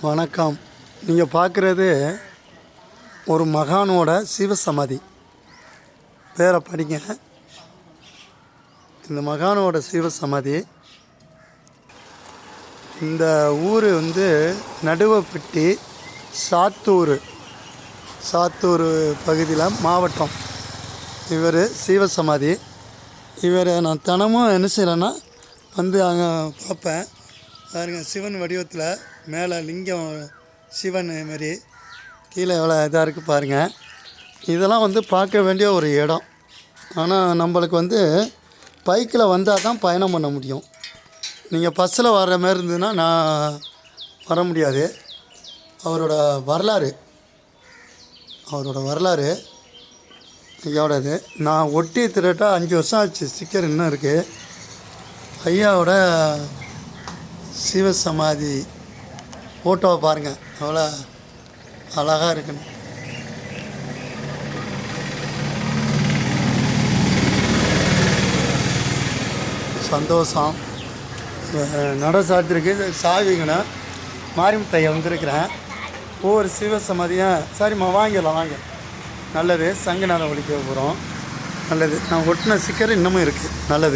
வணக்கம். நீங்கள் பார்க்குறது ஒரு மகானோட சிவசமாதி. பேரை படிங்க. இந்த மகானோட சிவசமாதி. இந்த ஊர் நடுவப்பட்டி சாத்தூர் பகுதியில் மாவட்டம். இவர் சிவசமாதி. இவரை நான் தினமும் என்ன செய்கிறேன்னா அங்கே பார்ப்பேன். பாருங்க, சிவன் வடிவத்தில் மேலே லிங்கம் சிவன் மாரி கீழே எவ்வளோ இதாக இருக்குது பாருங்கள். இதெல்லாம் பார்க்க வேண்டிய ஒரு இடம். ஆனால் நம்மளுக்கு பைக்கில் வந்தால் தான் பயணம் பண்ண முடியும். நீங்கள் பஸ்ஸில் வர்ற மாதிரி இருந்ததுன்னா நான் வர முடியாது. அவரோட வரலாறு ஐயாவோடது நான் ஒட்டி திருட்டா 5 வருஷம் ஆச்சு. ஸ்டிக்கர் இன்னும் இருக்குது. ஐயாவோட சிவசமாதி ஃபோட்டோவை பாருங்கள், அவ்வளோ அழகாக இருக்குன்னு. சந்தோஷம். நட சாத்திருக்கு சாவிங்கண்ணா மாரிமுத்தையை வந்திருக்கிறேன். ஒவ்வொரு சிவசமாதியும் சரிம்மா வாங்கிடலாம், வாங்க. நல்லது. சங்க நேரம் ஒழிக்க போகிறோம். நல்லது. நான் ஒட்டின ஸ்டிக்கர் இன்னமும் இருக்குது. நல்லது.